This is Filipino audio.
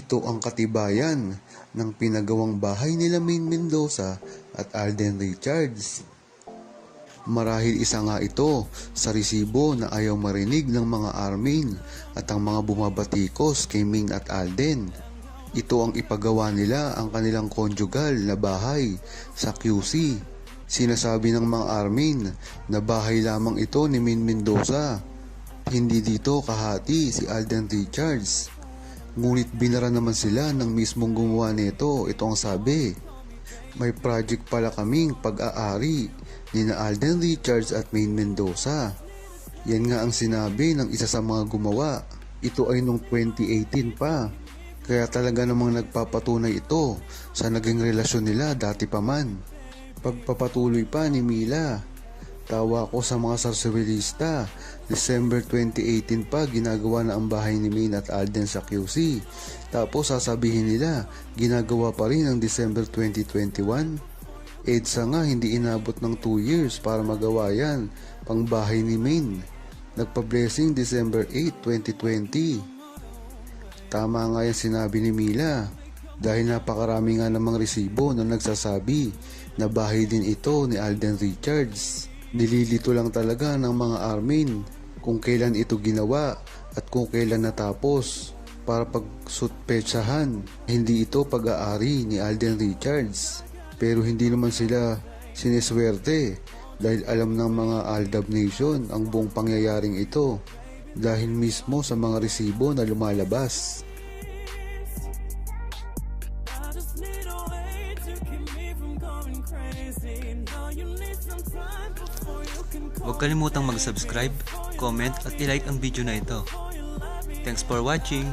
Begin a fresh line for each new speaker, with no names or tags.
Ito ang katibayan ng pinagawang bahay nila Maine Mendoza at Alden Richards. Marahil isa nga ito sa resibo na ayaw marinig ng mga Armin at ang mga bumabatikos kay Maine at Alden. Ito ang ipagawa nila ang kanilang conjugal na bahay sa QC. Sinasabi ng mga Armin na bahay lamang ito ni Maine Mendoza. Hindi dito kahati si Alden Richards. Ngunit binara naman sila ng mismong gumawa nito. Ito ang sabi, may project pala kaming pag-aari ni na Alden Richards at Maine Mendoza. Yan nga ang sinabi ng isa sa mga gumawa. Ito ay noong 2018 pa. Kaya talaga namang nagpapatunay ito sa naging relasyon nila dati pa man. Pagpapatuloy pa ni Mila, tawa ko sa mga sarsuelista. December 2018 pa ginagawa na ang bahay ni Maine at Alden sa QC. Tapos sasabihin nila ginagawa pa rin ng December 2021. EDSA nga hindi inabot ng 2 years para magawa yan pang bahay ni Maine. Nagpa-blessing December 8, 2020. Tama nga yung sinabi ni Mila dahil napakarami nga namang resibo na nagsasabi na bahay din ito ni Alden Richards. Nililito lang talaga ng mga Armin kung kailan ito ginawa at kung kailan natapos para pagsutpetsahan. Hindi ito pag-aari ni Alden Richards. Pero hindi naman sila sineswerte dahil alam ng mga Aldab Nation ang buong pangyayaring ito dahil mismo sa mga resibo na lumalabas.
Huwag kalimutang mag-subscribe, comment at i-like ang video na ito. Thanks for watching!